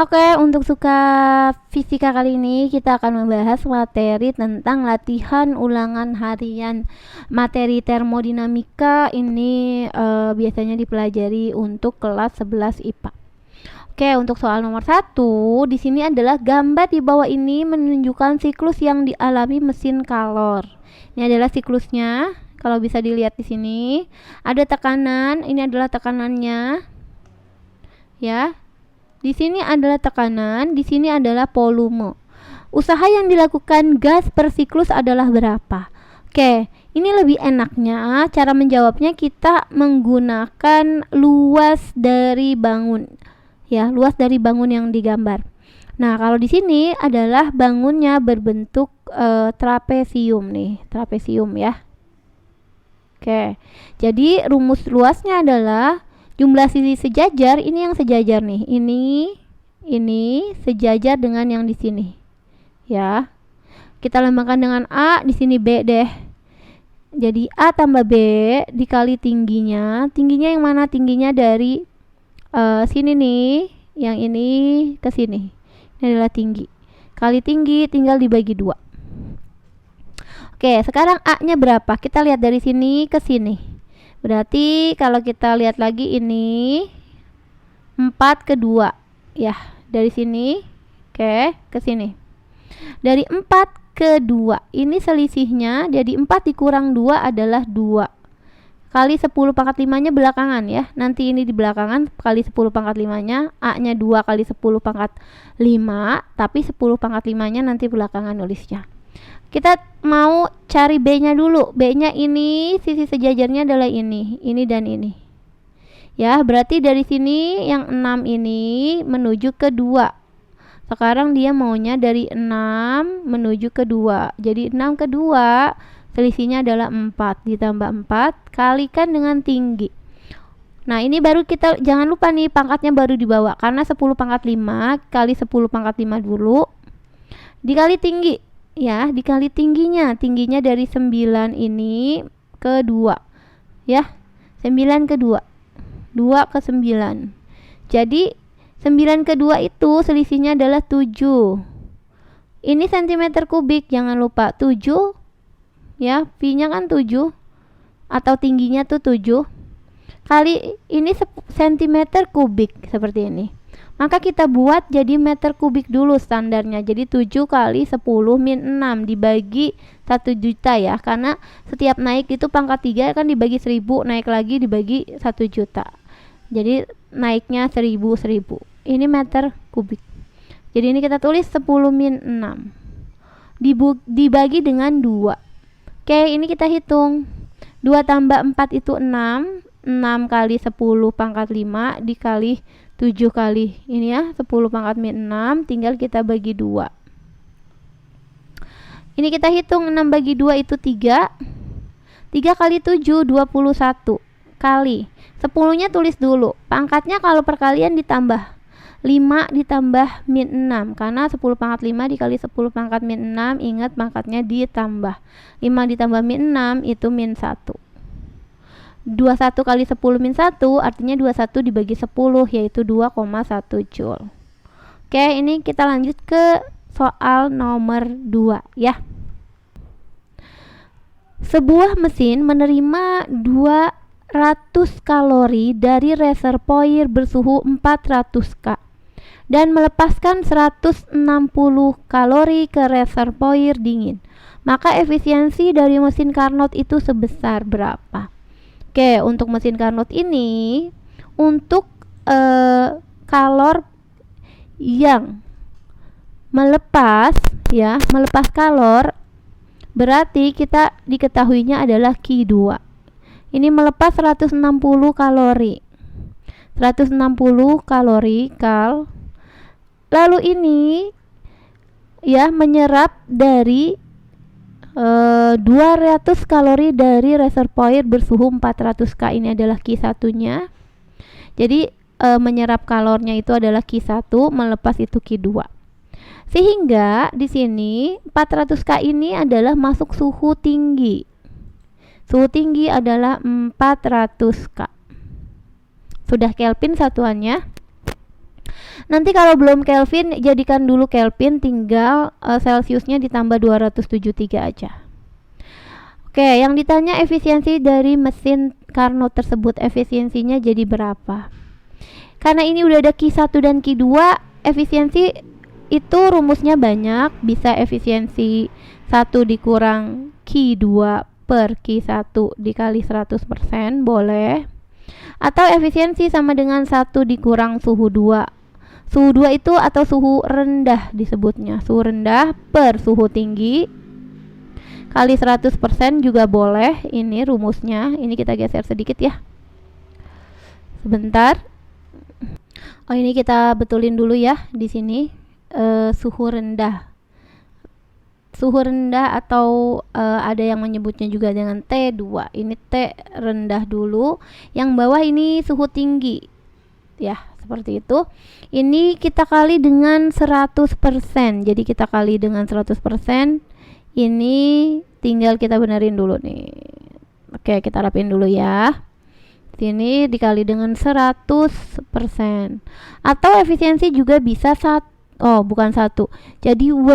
Oke, untuk suka fisika kali ini kita akan membahas materi tentang latihan ulangan harian. Materi termodinamika ini biasanya dipelajari untuk kelas 11 IPA. Oke, untuk soal nomor 1, di sini adalah gambar di bawah ini menunjukkan siklus yang dialami mesin kalor. Ini adalah siklusnya. Kalau bisa dilihat di sini, ada tekanan, ini adalah tekanannya. Ya. Di sini adalah tekanan, di sini adalah volume. Usaha yang dilakukan gas per siklus adalah berapa? Oke, ini lebih enaknya cara menjawabnya kita menggunakan luas dari bangun. Ya, luas dari bangun yang digambar. Nah, kalau di sini adalah bangunnya berbentuk trapesium nih, trapesium ya. Oke. Jadi rumus luasnya adalah jumlah sisi sejajar, ini yang sejajar nih. Ini sejajar dengan yang di sini. Ya. Kita lambangkan dengan A, di sini B deh. Jadi A tambah B dikali tingginya. Tingginya yang mana? Tingginya dari sini nih, yang ini ke sini. Ini adalah tinggi. Kali tinggi tinggal dibagi 2. Oke, sekarang A-nya berapa? Kita lihat dari sini ke sini. Berarti kalau kita lihat lagi ini 4 ke 2. Ya, dari sini ke sini. Dari 4 ke 2. Ini selisihnya jadi 4 dikurang 2 adalah 2. Kali 10 pangkat 5-nya belakangan ya. Nanti ini di belakangan kali 10 pangkat 5-nya. A-nya 2 kali 10 pangkat 5. Tapi 10 pangkat 5-nya nanti belakangan nulisnya. Kita mau cari B-nya dulu. B-nya ini sisi sejajarnya adalah ini dan ini. Ya, berarti dari sini yang 6 ini menuju ke 2. Sekarang dia maunya dari 6 menuju ke 2. Jadi 6 ke 2 selisihnya adalah 4 ditambah 4 kalikan dengan tinggi. Nah, ini baru kita jangan lupa nih pangkatnya baru dibawa karena 10 pangkat 5 kali 10 pangkat 5 dulu dikali tinggi. Ya, dikali tingginya dari 9 ini ke 2 ya, 9 ke 2 ke 9. Jadi 9 ke 2 itu selisihnya adalah 7. Ini cm kubik, jangan lupa 7 ya, V nya kan 7 atau tingginya tuh 7 kali ini cm kubik seperti ini. Maka kita buat jadi meter kubik dulu standarnya. Jadi 7 kali 10 min 6 dibagi 1 juta ya. Karena setiap naik itu pangkat 3 kan dibagi 1000, naik lagi dibagi 1 juta. Jadi naiknya 1000. Ini meter kubik. Jadi ini kita tulis 10 min 6 dibagi dengan 2. Oke, ini kita hitung. 2 tambah 4 itu 6. 6 kali 10 pangkat 5 dikali 7 kali ini ya, 10 pangkat min 6, tinggal kita bagi 2. Ini kita hitung 6 bagi 2 itu 3. 3 kali 7 21 kali 10 nya tulis dulu. Pangkatnya kalau perkalian ditambah 5 ditambah min 6 karena 10 pangkat 5 dikali 10 pangkat min 6, ingat pangkatnya ditambah. 5 ditambah min 6 itu min 1. 21 kali 10 min 1 artinya 21 dibagi 10 yaitu 2,1 Joule. Oke, ini kita lanjut ke soal nomor 2 ya. Sebuah mesin menerima 200 kalori dari reservoir bersuhu 400 K dan melepaskan 160 kalori ke reservoir dingin. Maka efisiensi dari mesin Carnot itu sebesar berapa? Oke, untuk mesin Carnot ini untuk kalor yang melepas kalor berarti kita diketahuinya adalah Q2. Ini melepas 160 kalori. 160 kalori kal. Lalu ini ya menyerap dari 200 kalori dari reservoir bersuhu 400 K. Ini adalah Q1-nya. Jadi menyerap kalornya itu adalah Q1, melepas itu Q2. Sehingga di sini 400 K ini adalah masuk suhu tinggi. Suhu tinggi adalah 400 K. Sudah Kelvin satuannya. Nanti kalau belum Kelvin, jadikan dulu Kelvin, tinggal Celsiusnya ditambah 273 aja. Oke, yang ditanya efisiensi dari mesin Carnot tersebut, efisiensinya jadi berapa? Karena ini udah ada Q1 dan Q2, efisiensi itu rumusnya banyak, bisa efisiensi 1 dikurang Q2 per Q1 dikali 100%, boleh. Atau efisiensi sama dengan 1 dikurang suhu 2. Suhu 2 itu atau suhu rendah disebutnya, suhu rendah per suhu tinggi kali 100% juga boleh. Ini rumusnya, ini kita geser sedikit ya, sebentar. Oh, ini kita betulin dulu ya di sini. Suhu rendah atau ada yang menyebutnya juga dengan T2. Ini T rendah dulu, yang bawah ini suhu tinggi ya, seperti itu. Ini kita kali dengan 100%. Jadi kita kali dengan 100%. Ini tinggal kita benerin dulu nih. Oke, kita rapin dulu ya. Sini dikali dengan 100%. Atau efisiensi juga bisa bukan 1. Jadi W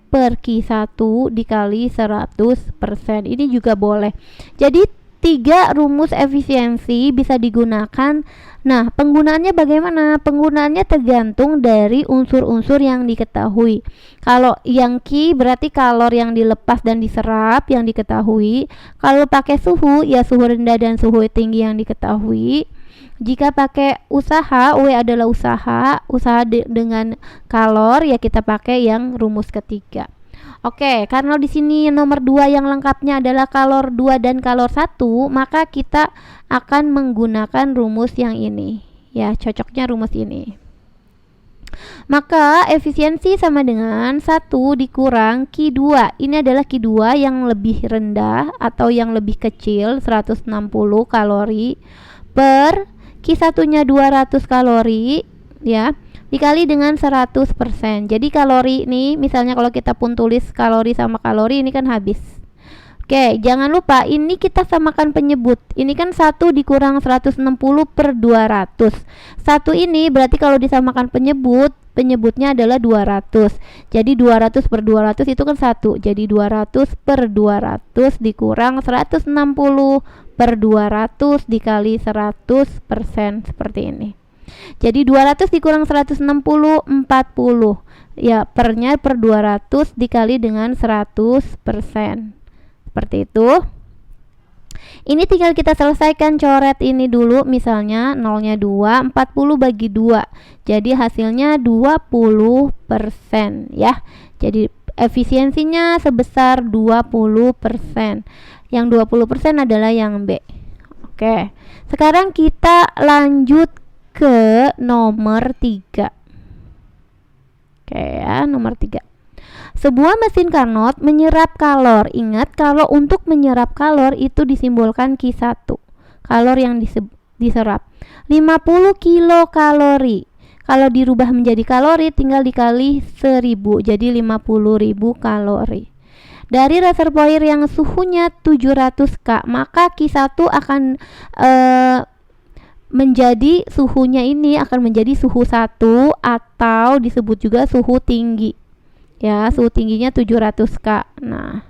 per Q1 dikali 100%. Ini juga boleh. Jadi 3 rumus efisiensi bisa digunakan. Nah, penggunaannya bagaimana? Penggunaannya tergantung dari unsur-unsur yang diketahui. Kalau yang Q berarti kalor yang dilepas dan diserap yang diketahui. Kalau pakai suhu, ya suhu rendah dan suhu tinggi yang diketahui. Jika pakai usaha, W adalah usaha dengan kalor, ya kita pakai yang rumus ketiga. Oke, karena di sini nomor 2 yang lengkapnya adalah kalor 2 dan kalor 1, maka kita akan menggunakan rumus yang ini. Ya, cocoknya rumus ini. Maka efisiensi sama dengan 1 dikurang Q2. Ini adalah Q2 yang lebih rendah atau yang lebih kecil, 160 kalori per Q1-nya 200 kalori ya, dikali dengan 100%. Jadi kalori ini, misalnya kalau kita pun tulis kalori sama kalori, ini kan habis. Oke, jangan lupa ini kita samakan penyebut. Ini kan 1 dikurang 160 per 200. 1 ini berarti kalau disamakan penyebutnya adalah 200. Jadi 200 per 200 itu kan 1. Jadi 200 per 200 dikurang 160 per 200 dikali 100%, seperti ini. Jadi 200 dikurang 160, 40. Ya, pernya per 200 dikali dengan 100%. Seperti itu. Ini tinggal kita selesaikan, coret ini dulu. Misalnya 0-nya 2, 40 bagi 2. Jadi hasilnya 20% ya. Jadi efisiensinya sebesar 20%. Yang 20% adalah yang B. Oke. Sekarang kita lanjut ke nomor 3. Oke ya, nomor 3. Sebuah mesin Carnot menyerap kalor. Ingat, kalau untuk menyerap kalor itu disimbolkan Q1. Kalor yang diserap 50 kilokalori. Kalau dirubah menjadi kalori tinggal dikali 1000. Jadi 50.000 kalori. Dari reservoir yang suhunya 700 K, maka Q1 akan menjadi suhunya ini akan menjadi suhu 1 atau disebut juga suhu tinggi. Ya, suhu tingginya 700 K. Nah,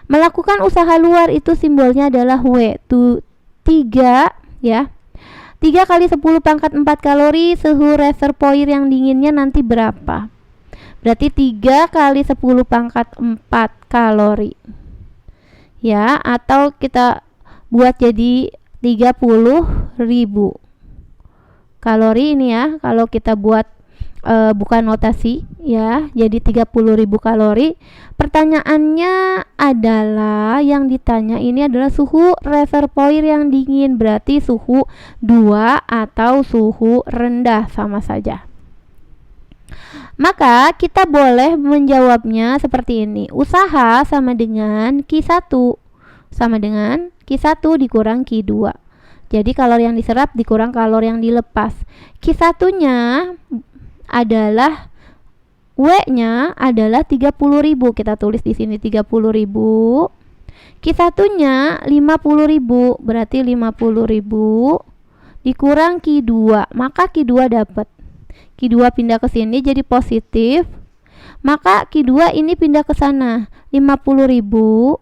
melakukan usaha luar itu simbolnya adalah W. 3 ya. 3 kali 10 pangkat 4 kalori, suhu reservoir yang dinginnya nanti berapa? Berarti 3 kali 10 pangkat 4 kalori. Ya, atau kita buat jadi 30.000 kalori ini ya. Kalau kita buat bukan notasi ya, jadi 30.000 kalori. Pertanyaannya adalah, yang ditanya ini adalah suhu reservoir yang dingin, berarti suhu 2 atau suhu rendah, sama saja. Maka kita boleh menjawabnya seperti ini. Usaha sama dengan Q1 sama dengan Q1 dikurang Q2. Jadi kalori yang diserap dikurang kalori yang dilepas. Q1-nya adalah W-nya adalah 30.000. Kita tulis di sini 30.000. Q1-nya 50.000, berarti 50.000 dikurang Q2, maka Q2 dapat. Q2 pindah ke sini jadi positif, maka Q2 ini pindah ke sana. 50.000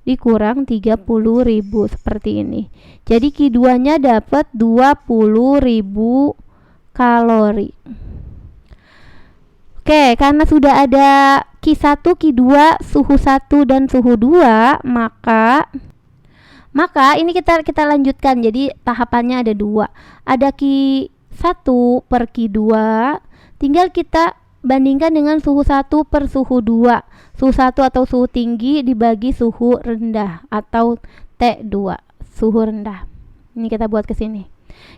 dikurang 30.000 seperti ini. Jadi Q2 nya dapat 20.000 kalori. Oke, karena sudah ada Q1, Q2, suhu 1 dan suhu 2, maka ini kita lanjutkan. Jadi tahapannya ada 2. Ada Q1 per Q2, tinggal kita bandingkan dengan suhu 1 per suhu 2. Suhu 1 atau suhu tinggi dibagi suhu rendah atau T2, suhu rendah. Ini kita buat ke sini.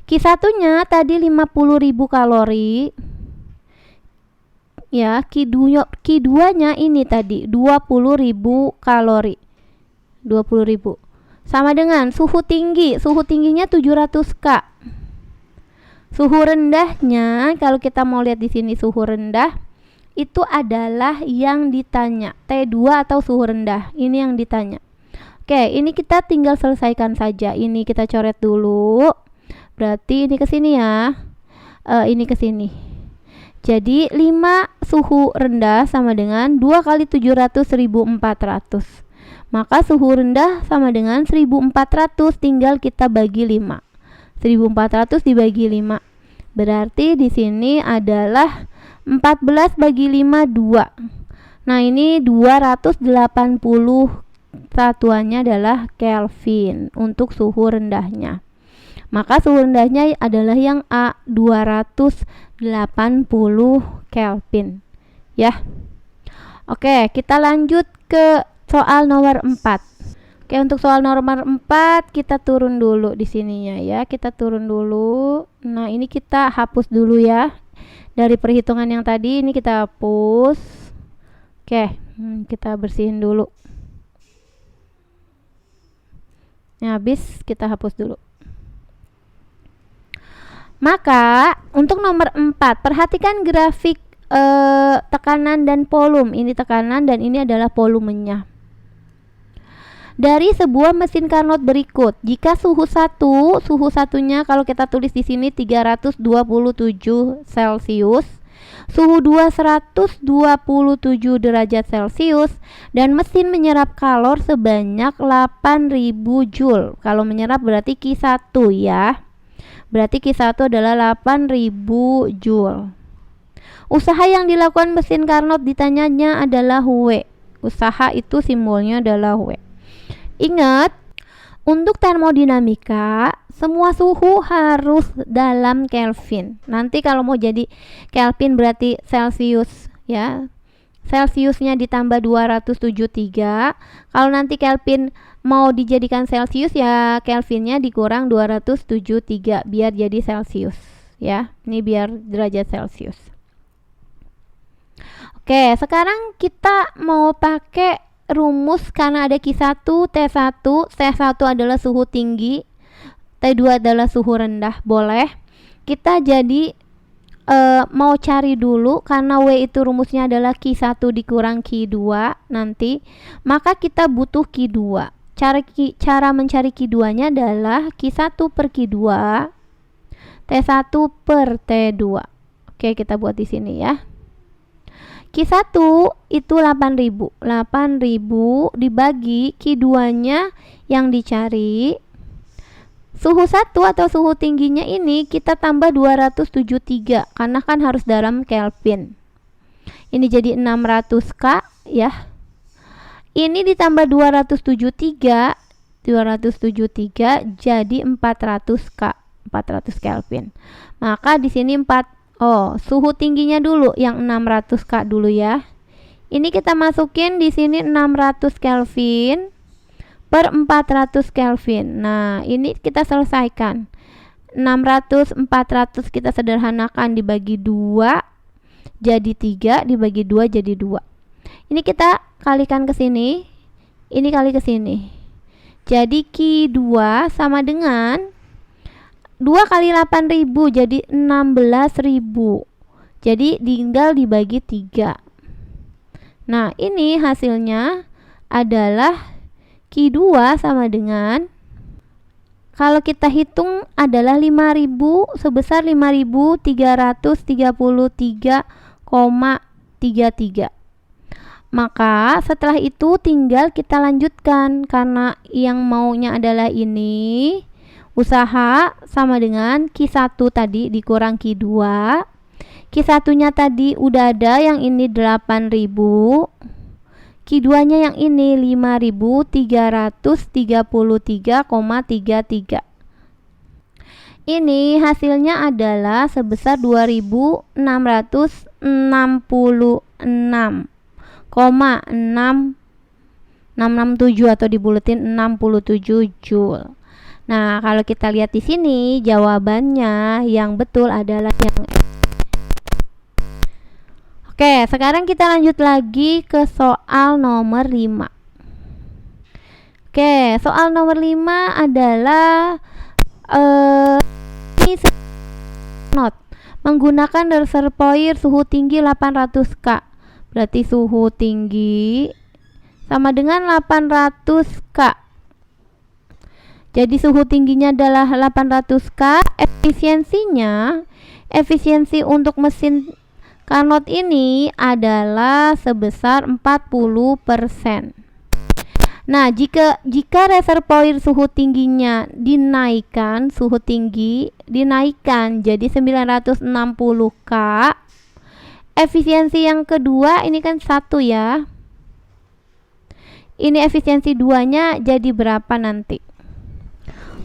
Q1-nya tadi 50.000 kalori. Ya, Q2-nya ini tadi 20.000 kalori. 20.000. Sama dengan suhu tinggi. Suhu tingginya 700 K. Suhu rendahnya, kalau kita mau lihat di sini suhu rendah, itu adalah yang ditanya. T2 atau suhu rendah. Ini yang ditanya. Oke, ini kita tinggal selesaikan saja. Ini kita coret dulu. Berarti ini ke sini ya. Ini ke sini. Jadi 5 suhu rendah sama dengan 2 kali 700 1400. Maka suhu rendah sama dengan 1400, tinggal kita bagi 5. 1400 dibagi 5. Berarti di sini adalah 14 bagi 5 2. Nah, ini 280 satuannya adalah Kelvin untuk suhu rendahnya. Maka suhu rendahnya adalah yang A, 280 Kelvin. Ya. Oke, kita lanjut ke soal nomor 4. Oke, untuk soal nomor 4 kita turun dulu di sininya ya. Kita turun dulu. Nah, ini kita hapus dulu ya. Dari perhitungan yang tadi ini kita hapus. Oke, kita bersihin dulu. Nah, habis kita hapus dulu. Maka untuk nomor 4, perhatikan grafik tekanan dan volume. Ini tekanan dan ini adalah volumenya. Dari sebuah mesin Carnot berikut, jika suhu 1, suhu satunya kalau kita tulis di sini 327 Celcius, suhu 2 127 derajat Celcius, dan mesin menyerap kalor sebanyak 8.000 Joule. Kalau menyerap berarti Q1 ya. Berarti Q1 adalah 8.000 Joule. Usaha yang dilakukan mesin Carnot ditanyanya adalah W. Usaha itu simbolnya adalah W. Ingat, untuk termodinamika semua suhu harus dalam Kelvin. Nanti kalau mau jadi Kelvin berarti Celsius ya. Celsiusnya ditambah 273. Kalau nanti Kelvin mau dijadikan Celsius ya Kelvinnya dikurang 273 biar jadi Celsius ya. Ini biar derajat Celsius. Oke, sekarang kita mau pakai rumus karena ada Q1, T1. T1 adalah suhu tinggi, T2 adalah suhu rendah. Boleh kita jadi mau cari dulu karena W itu rumusnya adalah Q1 dikurang Q2 nanti, maka kita butuh Q2. Cara mencari Q2 nya adalah Q1 per Q2 T1 per T2. Oke, kita buat di sini ya. Q1 itu 8.000 dibagi Q2 nya yang dicari. Suhu 1 atau suhu tingginya ini kita tambah 273 karena kan harus dalam Kelvin. Ini jadi 600 K ya. Ini ditambah 273 jadi 400 K, 400 Kelvin. Maka di sini suhu tingginya dulu yang 600 K dulu ya. Ini kita masukin di sini 600 Kelvin per 400 Kelvin. Nah, ini kita selesaikan. 600 400 kita sederhanakan dibagi 2 jadi 3, dibagi 2 jadi 2. Ini kita kalikan ke sini. Ini kali ke sini. Jadi Q2 sama dengan 2 kali 8.000 jadi 16.000. Jadi tinggal dibagi 3. Nah, ini hasilnya adalah Q2 sama dengan kalau kita hitung adalah 5.000 sebesar 5.333,33. Maka setelah itu tinggal kita lanjutkan karena yang maunya adalah ini. Usaha sama dengan Q1 tadi dikurang Q2. Q1-nya tadi udah ada, yang ini 8.000. Q2-nya yang ini 5.333,33. Ini hasilnya adalah sebesar 2.666,667 atau dibuletin 67 Joule. Nah, kalau kita lihat di sini jawabannya yang betul adalah yang Oke, sekarang kita lanjut lagi ke soal nomor 5. Oke, soal nomor 5 adalah ini not menggunakan reservoir suhu tinggi 800K. Berarti suhu tinggi sama dengan 800K. Jadi suhu tingginya adalah 800K. Efisiensi untuk mesin Carnot ini adalah sebesar 40%. Nah, jika reservoir suhu tingginya dinaikkan jadi 960K, efisiensi yang kedua ini kan 1 ya. Ini efisiensi 2-nya jadi berapa nanti?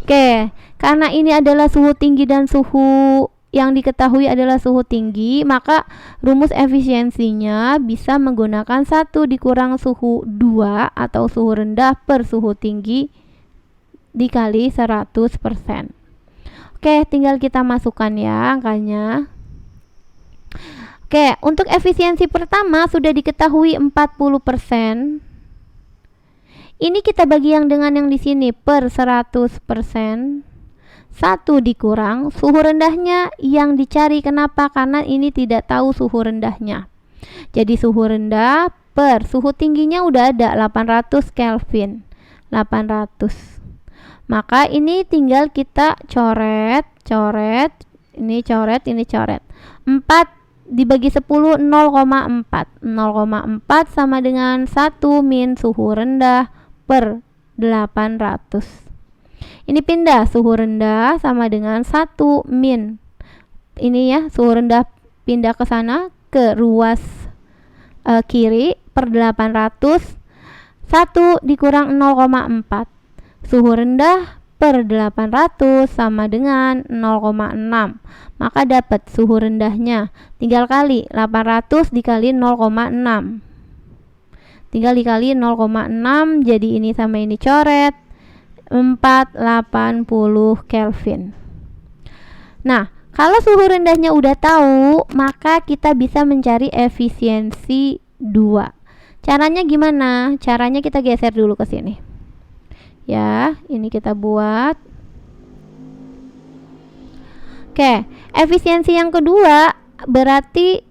Oke, karena ini adalah suhu tinggi dan suhu yang diketahui adalah suhu tinggi, maka rumus efisiensinya bisa menggunakan 1 dikurang suhu 2 atau suhu rendah per suhu tinggi dikali 100%. Oke, tinggal kita masukkan ya angkanya. Oke, untuk efisiensi pertama sudah diketahui 40%. Ini kita bagi yang dengan yang di sini per 100%. 1 dikurang suhu rendahnya yang dicari. Kenapa? Karena ini tidak tahu suhu rendahnya. Jadi suhu rendah per suhu tingginya udah ada 800 Kelvin. 800. Maka ini tinggal kita coret. Ini coret. 4 dibagi 10 0,4. 0,4 sama dengan 1 min suhu rendah per 800. Ini pindah, suhu rendah sama dengan 1 min. Ini ya, suhu rendah pindah ke sana ke ruas kiri per 800. 1 dikurang 0,4. Suhu rendah per 800 sama dengan 0,6. Maka dapat suhu rendahnya. Tinggal kali 800 dikali 0,6. Tinggal dikali 0,6, jadi ini sama ini coret 480 Kelvin. Nah, kalau suhu rendahnya udah tahu, maka kita bisa mencari efisiensi 2. Caranya gimana? Caranya kita geser dulu ke sini. Ya, ini kita buat. Oke, efisiensi yang kedua berarti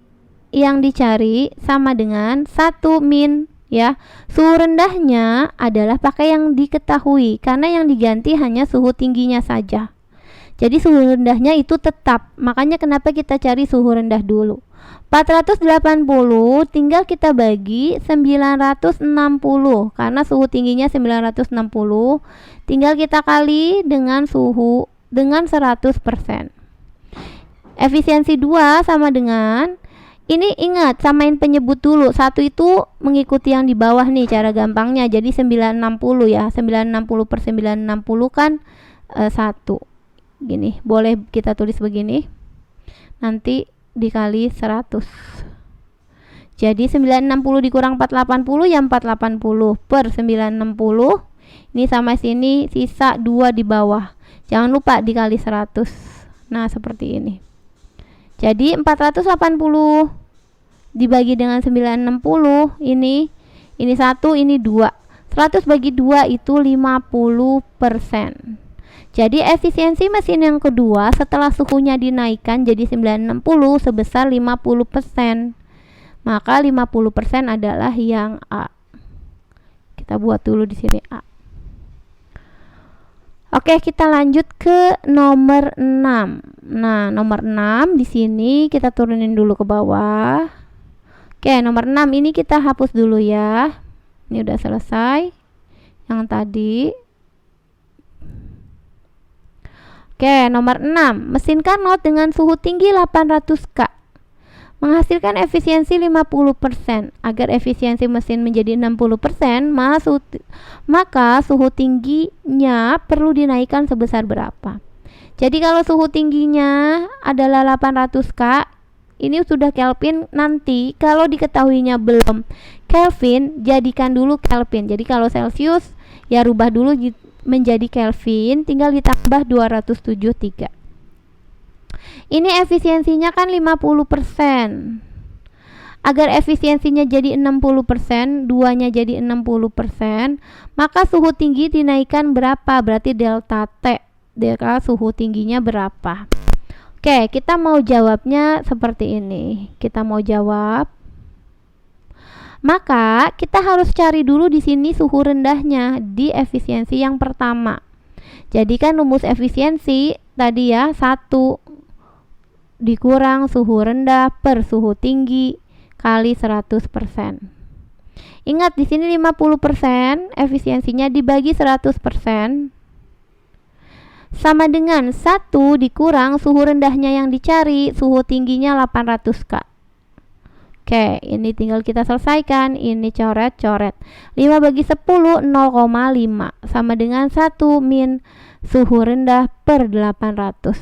yang dicari sama dengan 1 min. Ya, suhu rendahnya adalah pakai yang diketahui karena yang diganti hanya suhu tingginya saja. Jadi suhu rendahnya itu tetap. Makanya kenapa kita cari suhu rendah dulu. 480 tinggal kita bagi 960 karena suhu tingginya 960. Tinggal kita kali dengan suhu dengan 100%. Efisiensi 2 sama dengan ini, ingat samain penyebut dulu. 1 itu mengikuti yang di bawah nih cara gampangnya. Jadi 960 ya. 960 per 960 kan 1. Gini, boleh kita tulis begini. Nanti dikali 100. Jadi 960 dikurang 480 ya 480 per 960. Ini sama sini sisa 2 di bawah. Jangan lupa dikali 100. Nah, seperti ini. Jadi 480 dibagi dengan 960, ini 1, ini 2. 100 bagi 2 itu 50%. Jadi efisiensi mesin yang kedua setelah suhunya dinaikkan jadi 960 sebesar 50%. Maka 50% adalah yang A. Kita buat dulu di sini A. Oke, kita lanjut ke nomor 6. Nah, nomor 6 di sini kita turunin dulu ke bawah. Oke, nomor 6 ini kita hapus dulu ya. Ini udah selesai yang tadi. Oke, nomor 6. Mesin Carnot dengan suhu tinggi 800K menghasilkan efisiensi 50%. Agar efisiensi mesin menjadi 60%, maka suhu tingginya perlu dinaikkan sebesar berapa? Jadi kalau suhu tingginya adalah 800K, ini sudah Kelvin. Nanti kalau diketahuinya belum Kelvin, jadikan dulu Kelvin. Jadi kalau Celcius ya rubah dulu menjadi Kelvin, tinggal ditambah 273. Ini efisiensinya kan 50%. Agar efisiensinya jadi 60%, duanya jadi 60%, maka suhu tinggi dinaikkan berapa? Berarti delta T. Delta suhu tingginya berapa? Oke, kita mau jawabnya seperti ini. Kita mau jawab. Maka kita harus cari dulu di sini suhu rendahnya di efisiensi yang pertama. Jadi kan rumus efisiensi tadi ya, 1 dikurang suhu rendah per suhu tinggi kali 100%. Ingat di sini 50%, efisiensinya dibagi 100% sama dengan 1 dikurang suhu rendahnya yang dicari, suhu tingginya 800K. Oke, ini tinggal kita selesaikan. Ini coret-coret. 5 bagi 10, 0,5 sama dengan 1 min suhu rendah per 800.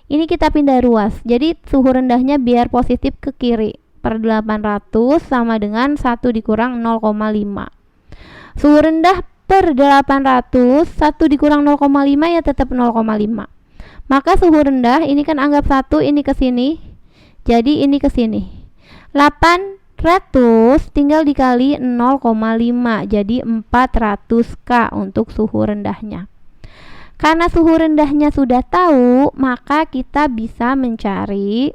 Ini kita pindah ruas. Jadi suhu rendahnya biar positif ke kiri. Per 800 sama dengan 1 dikurang 0,5. Suhu rendah per 800, 1 dikurang 0,5 ya tetap 0,5. Maka suhu rendah ini kan anggap 1 ini ke sini. Jadi ini ke sini. 800 tinggal dikali 0,5. Jadi 400K untuk suhu rendahnya. Karena suhu rendahnya sudah tahu, maka kita bisa mencari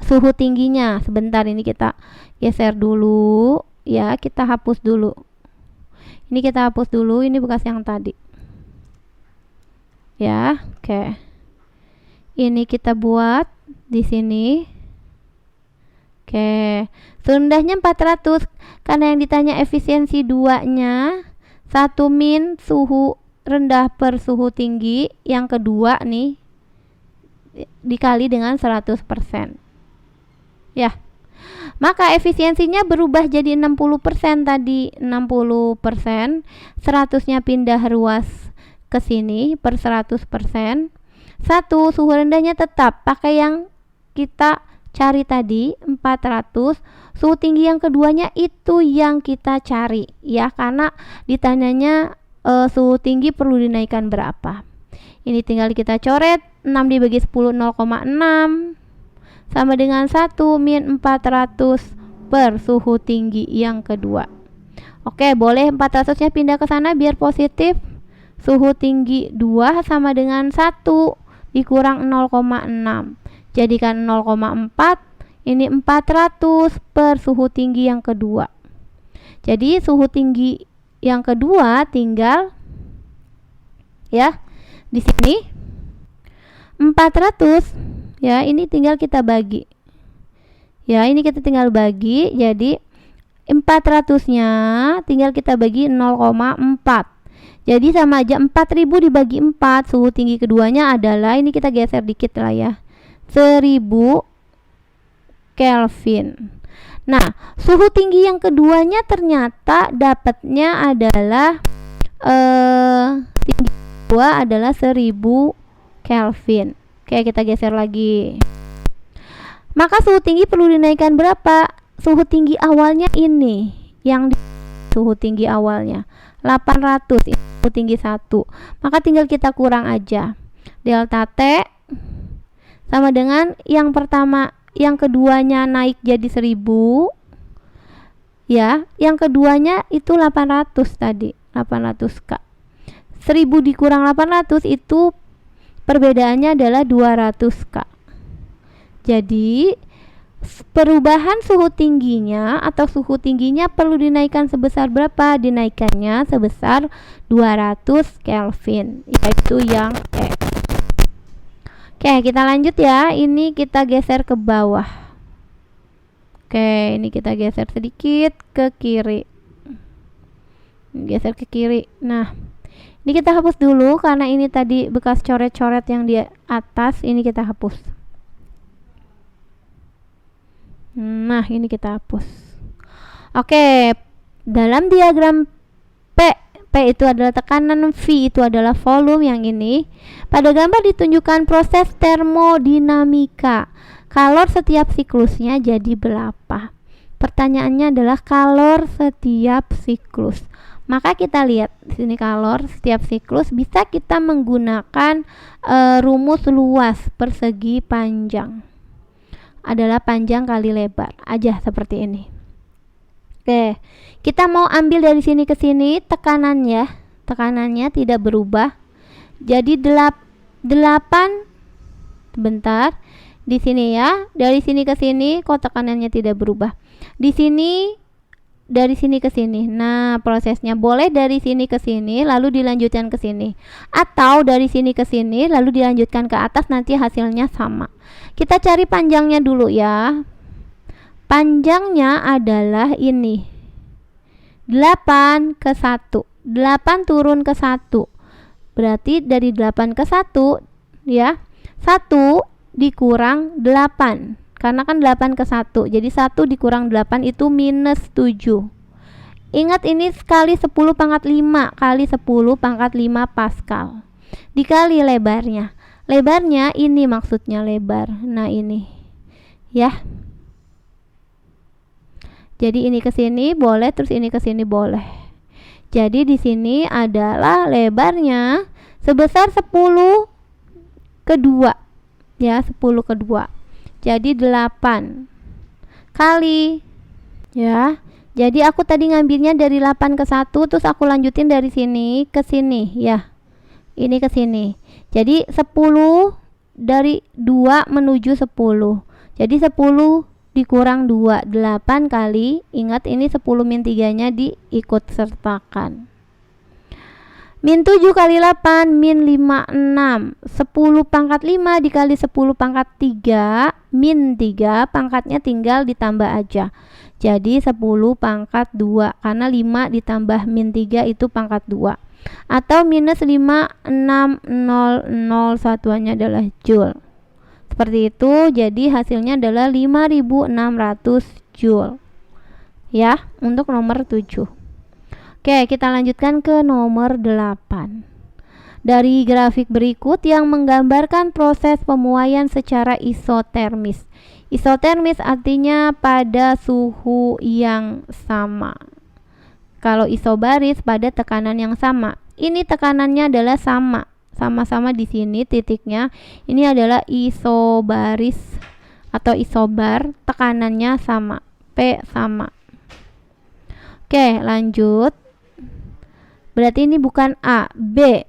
suhu tingginya. Sebentar, ini kita geser dulu ya, kita hapus dulu. Ini kita hapus dulu, ini bekas yang tadi. Ya, oke. Ini kita buat di sini. Oke. Suhu rendahnya 400 karena yang ditanya efisiensi 2-nya 1 min suhu rendah per suhu tinggi, yang kedua nih dikali dengan 100%. Ya. Maka efisiensinya berubah jadi 60% tadi. 60%, 100-nya pindah ruas ke sini per 100%. 1 suhu rendahnya tetap pakai yang kita cari tadi 400. Suhu tinggi yang keduanya itu yang kita cari ya, karena ditanyanya suhu tinggi perlu dinaikkan berapa. Ini tinggal kita coret. 6 dibagi 10, 0,6 sama dengan 1 min 400 per suhu tinggi yang kedua. Oke, boleh 400-nya pindah ke sana biar positif. Suhu tinggi 2 sama dengan 1 dikurang 0,6. Jadikan 0,4. Ini 400 per suhu tinggi yang kedua. Jadi suhu tinggi yang kedua tinggal ya di sini 400 ya, ini tinggal kita bagi ya, ini kita tinggal bagi. Jadi 400-nya tinggal kita bagi 0,4. Jadi sama aja 4000 dibagi 4. Suhu tinggi keduanya adalah, ini kita geser dikit lah ya, 1000 Kelvin. Nah, suhu tinggi yang keduanya ternyata dapatnya adalah tinggi kedua adalah 1000 Kelvin. Oke, kita geser lagi. Maka suhu tinggi perlu dinaikkan berapa? Suhu tinggi awalnya ini, yang suhu tinggi awalnya 800, ini suhu tinggi 1. Maka tinggal kita kurang aja. Delta T sama dengan yang pertama, yang keduanya naik jadi 1000 ya, yang keduanya itu 800 tadi, 800K. 1000 dikurang 800 itu perbedaannya adalah 200K. Jadi perubahan suhu tingginya atau suhu tingginya perlu dinaikkan sebesar berapa? Dinaikannya sebesar 200 Kelvin, yaitu yang E. Oke, kita lanjut ya. Ini kita geser ke bawah. Oke, ini kita geser sedikit ke kiri. Geser ke kiri. Nah, ini kita hapus dulu karena ini tadi bekas coret-coret yang di atas, ini kita hapus. Nah, ini kita hapus. Oke, dalam diagram P itu adalah tekanan, V itu adalah volume yang ini. Pada gambar ditunjukkan proses termodinamika. Kalor setiap siklusnya jadi berapa? Pertanyaannya adalah kalor setiap siklus. Maka kita lihat di sini kalor setiap siklus bisa kita menggunakan rumus luas persegi panjang. Adalah panjang kali lebar aja seperti ini. Oke, kita mau ambil dari sini ke sini tekanannya tidak berubah. Jadi 8 sebentar di sini ya, dari sini ke sini kok tekanannya tidak berubah. Di sini dari sini ke sini. Nah, prosesnya boleh dari sini ke sini lalu dilanjutkan ke sini, atau dari sini ke sini lalu dilanjutkan ke atas, nanti hasilnya sama. Kita cari panjangnya dulu ya. Panjangnya adalah ini 8 ke 1. 8 turun ke 1. Berarti dari 8 ke 1 ya, 1 dikurang 8. Karena kan 8 ke 1. Jadi 1 dikurang 8 itu minus 7. Ingat ini sekali 10 pangkat 5 kali 10 pangkat 5 Pascal. Dikali lebarnya. Lebarnya ini maksudnya lebar. Nah, ini. Ya. Jadi ini ke sini boleh, terus ini ke sini boleh. Jadi di sini adalah lebarnya sebesar 10 ke 2. Ya, 10 ke 2. Jadi 8 kali ya. Jadi aku tadi ngambilnya dari 8 ke 1, terus aku lanjutin dari sini ke sini ya. Ini ke sini. Jadi 10 dari 2 menuju 10. Jadi 10 dikurang 2, 8 kali. Ingat ini 10 min 3-nya diikut sertakan. Min 7 kali 8, min 5, 6. 10 pangkat 5 dikali 10 pangkat 3, min 3, pangkatnya tinggal ditambah aja. Jadi 10 pangkat 2, karena 5 ditambah min 3 itu pangkat 2. Atau minus 5,600, satuannya adalah joule. Seperti itu, jadi hasilnya adalah 5.600 joule. Ya, untuk nomor 7. Oke, kita lanjutkan ke nomor 8. Dari grafik berikut yang menggambarkan proses pemuaian secara isotermis. Isotermis artinya pada suhu yang sama. Kalau isobaris pada tekanan yang sama. Ini tekanannya adalah sama-sama di sini titiknya. Ini adalah isobaris atau isobar, tekanannya sama, P sama. Oke, lanjut. Berarti ini bukan A, B.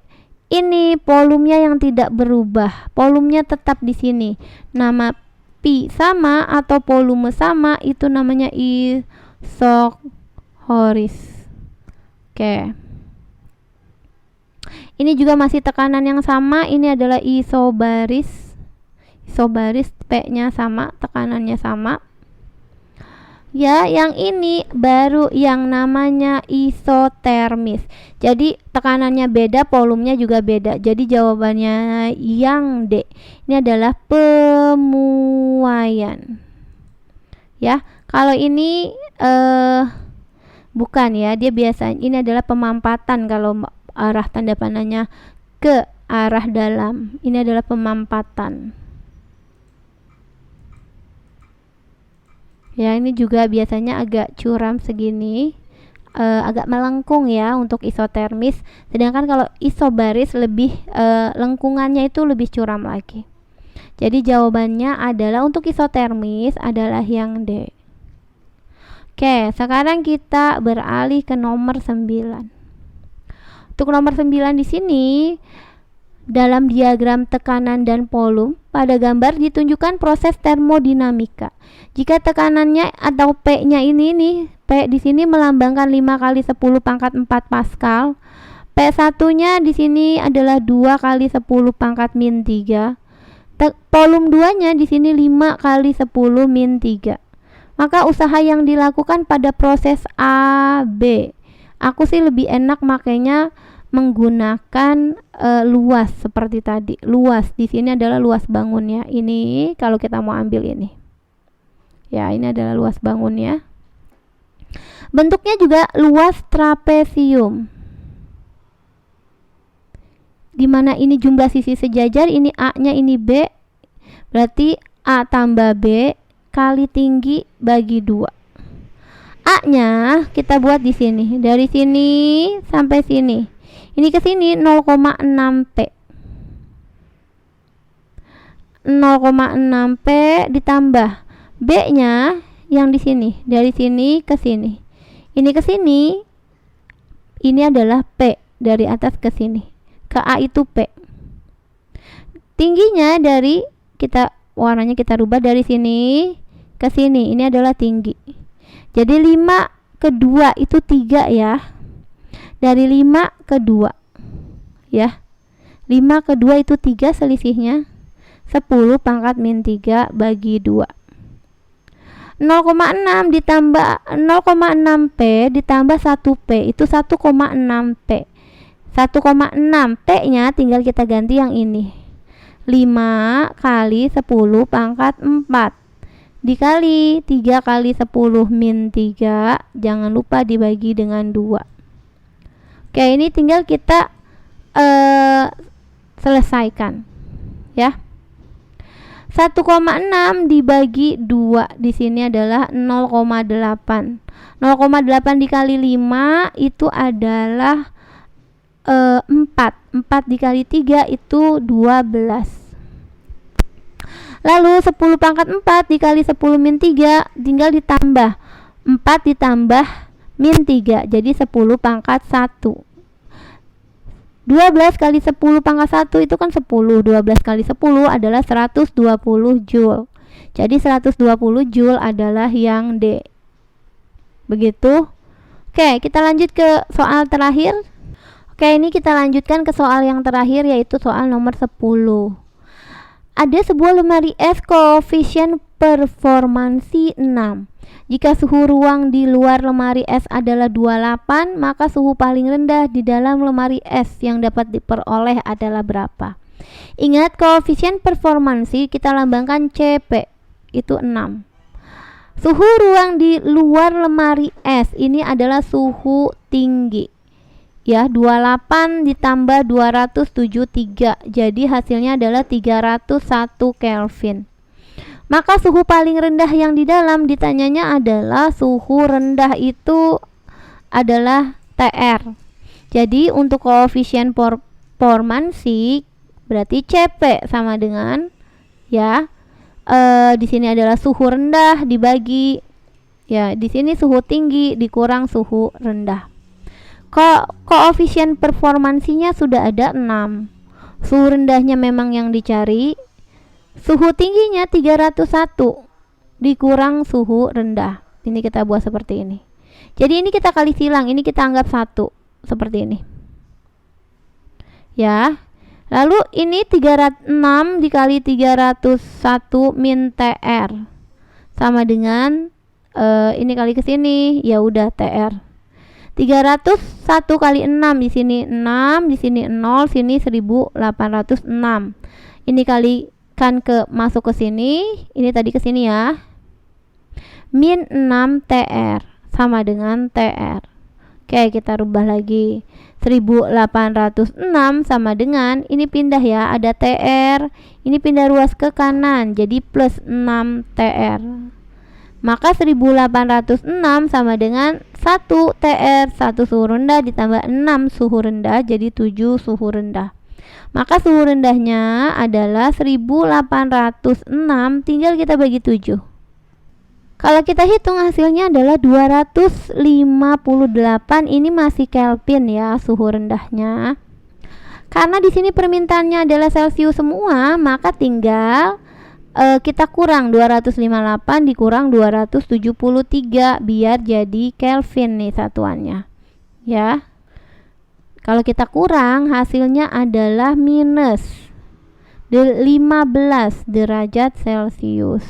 Ini volumenya yang tidak berubah. Volumenya tetap di sini. Nama pi sama atau volume sama itu namanya isohoris. Oke. Ini juga masih tekanan yang sama. Ini adalah isobaris. Isobaris P-nya sama, tekanannya sama. Ya, yang ini baru yang namanya isotermis. Jadi tekanannya beda, volumenya juga beda. Jadi jawabannya yang D. Ini adalah pemuaian. Ya, kalau ini bukan ya, dia biasanya ini adalah pemampatan kalau arah tanda panahnya ke arah dalam. Ini adalah pemampatan. Ya, ini juga biasanya agak curam segini, agak melengkung ya untuk isotermis. Sedangkan kalau isobaris lebih lengkungannya itu lebih curam lagi. Jadi jawabannya adalah untuk isotermis adalah yang D. Oke, sekarang kita beralih ke nomor 9. Untuk nomor 9 di sini Dalam diagram tekanan dan volume, pada gambar ditunjukkan proses termodinamika. Jika tekanannya atau P-nya ini nih, P di sini melambangkan 5 kali 10 pangkat 4 Pascal. P1-nya di sini adalah 2 kali 10 pangkat min 3. Volume 2-nya di sini 5 kali 10 min 3. Maka usaha yang dilakukan pada proses A, B. Aku sih lebih enak makanya menggunakan luas seperti tadi. Luas di sini adalah luas bangunnya. Ini kalau kita mau ambil ini. Ya, ini adalah luas bangunnya. Bentuknya juga luas trapesium. Dimana ini jumlah sisi sejajar, ini A-nya, ini B. Berarti A tambah B kali tinggi bagi 2. A-nya kita buat di sini. Dari sini sampai sini. Ini ke sini 0,6 P. 0,6 P ditambah B-nya yang di sini. Dari sini ke sini. Ini ke sini. Ini adalah P dari atas ke sini. Ke A itu P. Tingginya dari warnanya kita rubah dari sini ke sini. Ini adalah tinggi. Jadi 5 ke 2 itu 3 ya. Dari 5 ke 2 ya. 5 ke 2 itu 3 selisihnya 10 pangkat min 3 bagi 2. 0,6 ditambah 0,6 P ditambah 1 P itu 1,6 P. 1,6 P nya tinggal kita ganti yang ini. 5 kali 10 pangkat 4 dikali 3 kali 10 min 3, jangan lupa dibagi dengan 2. Oke, ini tinggal kita selesaikan ya. 1,6 dibagi 2 di sini adalah 0,8. 0,8 dikali 5 itu adalah 4. 4 dikali 3 itu 12. Lalu 10 pangkat 4 dikali 10 min 3 tinggal ditambah 4 ditambah min 3, jadi 10 pangkat 1. 12 kali 10 pangkat 1 itu kan 10. 12 kali 10 adalah 120 Joule. Jadi 120 Joule adalah yang D. Begitu. Oke, kita lanjut ke soal terakhir. Oke, ini kita lanjutkan ke soal yang terakhir, yaitu soal nomor 10. Ada sebuah lemari es koefisien performansi 6. Jika suhu ruang di luar lemari es adalah 28, maka suhu paling rendah di dalam lemari es yang dapat diperoleh adalah berapa? Ingat, koefisien performansi kita lambangkan CP, itu 6. Suhu ruang di luar lemari es ini adalah suhu tinggi. Ya, 28 ditambah 273, jadi hasilnya adalah 301 Kelvin. Maka suhu paling rendah yang di dalam ditanyanya adalah suhu rendah itu adalah TR. Jadi untuk koefisien performansi berarti CP sama dengan ya di sini adalah suhu rendah dibagi ya di sini suhu tinggi dikurang suhu rendah. Koefisien performansinya sudah ada 6. Suhu rendahnya memang yang dicari. Suhu tingginya 301 dikurang suhu rendah. Ini kita buat seperti ini. Jadi ini kita kali silang, ini kita anggap 1 seperti ini. Ya. Lalu ini 306 dikali 301 min TR sama dengan ini kali ke sini, ya udah TR. 301 kali 6 di sini 6, di sini 0, sini 1806. Ini kalikan masuk ke sini, ini tadi ke sini ya. Min 6 TR sama dengan TR. Oke, kita rubah lagi. 1806 sama dengan ini pindah ya, ada TR, ini pindah ruas ke kanan jadi plus 6 TR. Maka 1806 sama dengan 1 TR, 1 suhu rendah ditambah 6 suhu rendah jadi 7 suhu rendah. Maka suhu rendahnya adalah 1806, tinggal kita bagi 7. Kalau kita hitung hasilnya adalah 258. Ini masih Kelvin ya suhu rendahnya. Karena di sini permintaannya adalah Celcius semua, maka tinggal kita kurang 258 dikurang 273 biar jadi Kelvin nih satuannya. Ya. Kalau kita kurang, hasilnya adalah minus 15 derajat Celcius.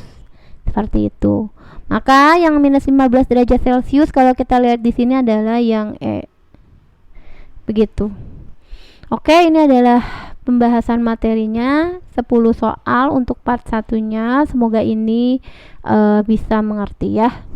Seperti itu. Maka yang minus 15 derajat Celcius kalau kita lihat di sini adalah yang E. Begitu. Oke, ini adalah pembahasan materinya, 10 soal untuk part satunya. Semoga ini bisa mengerti ya.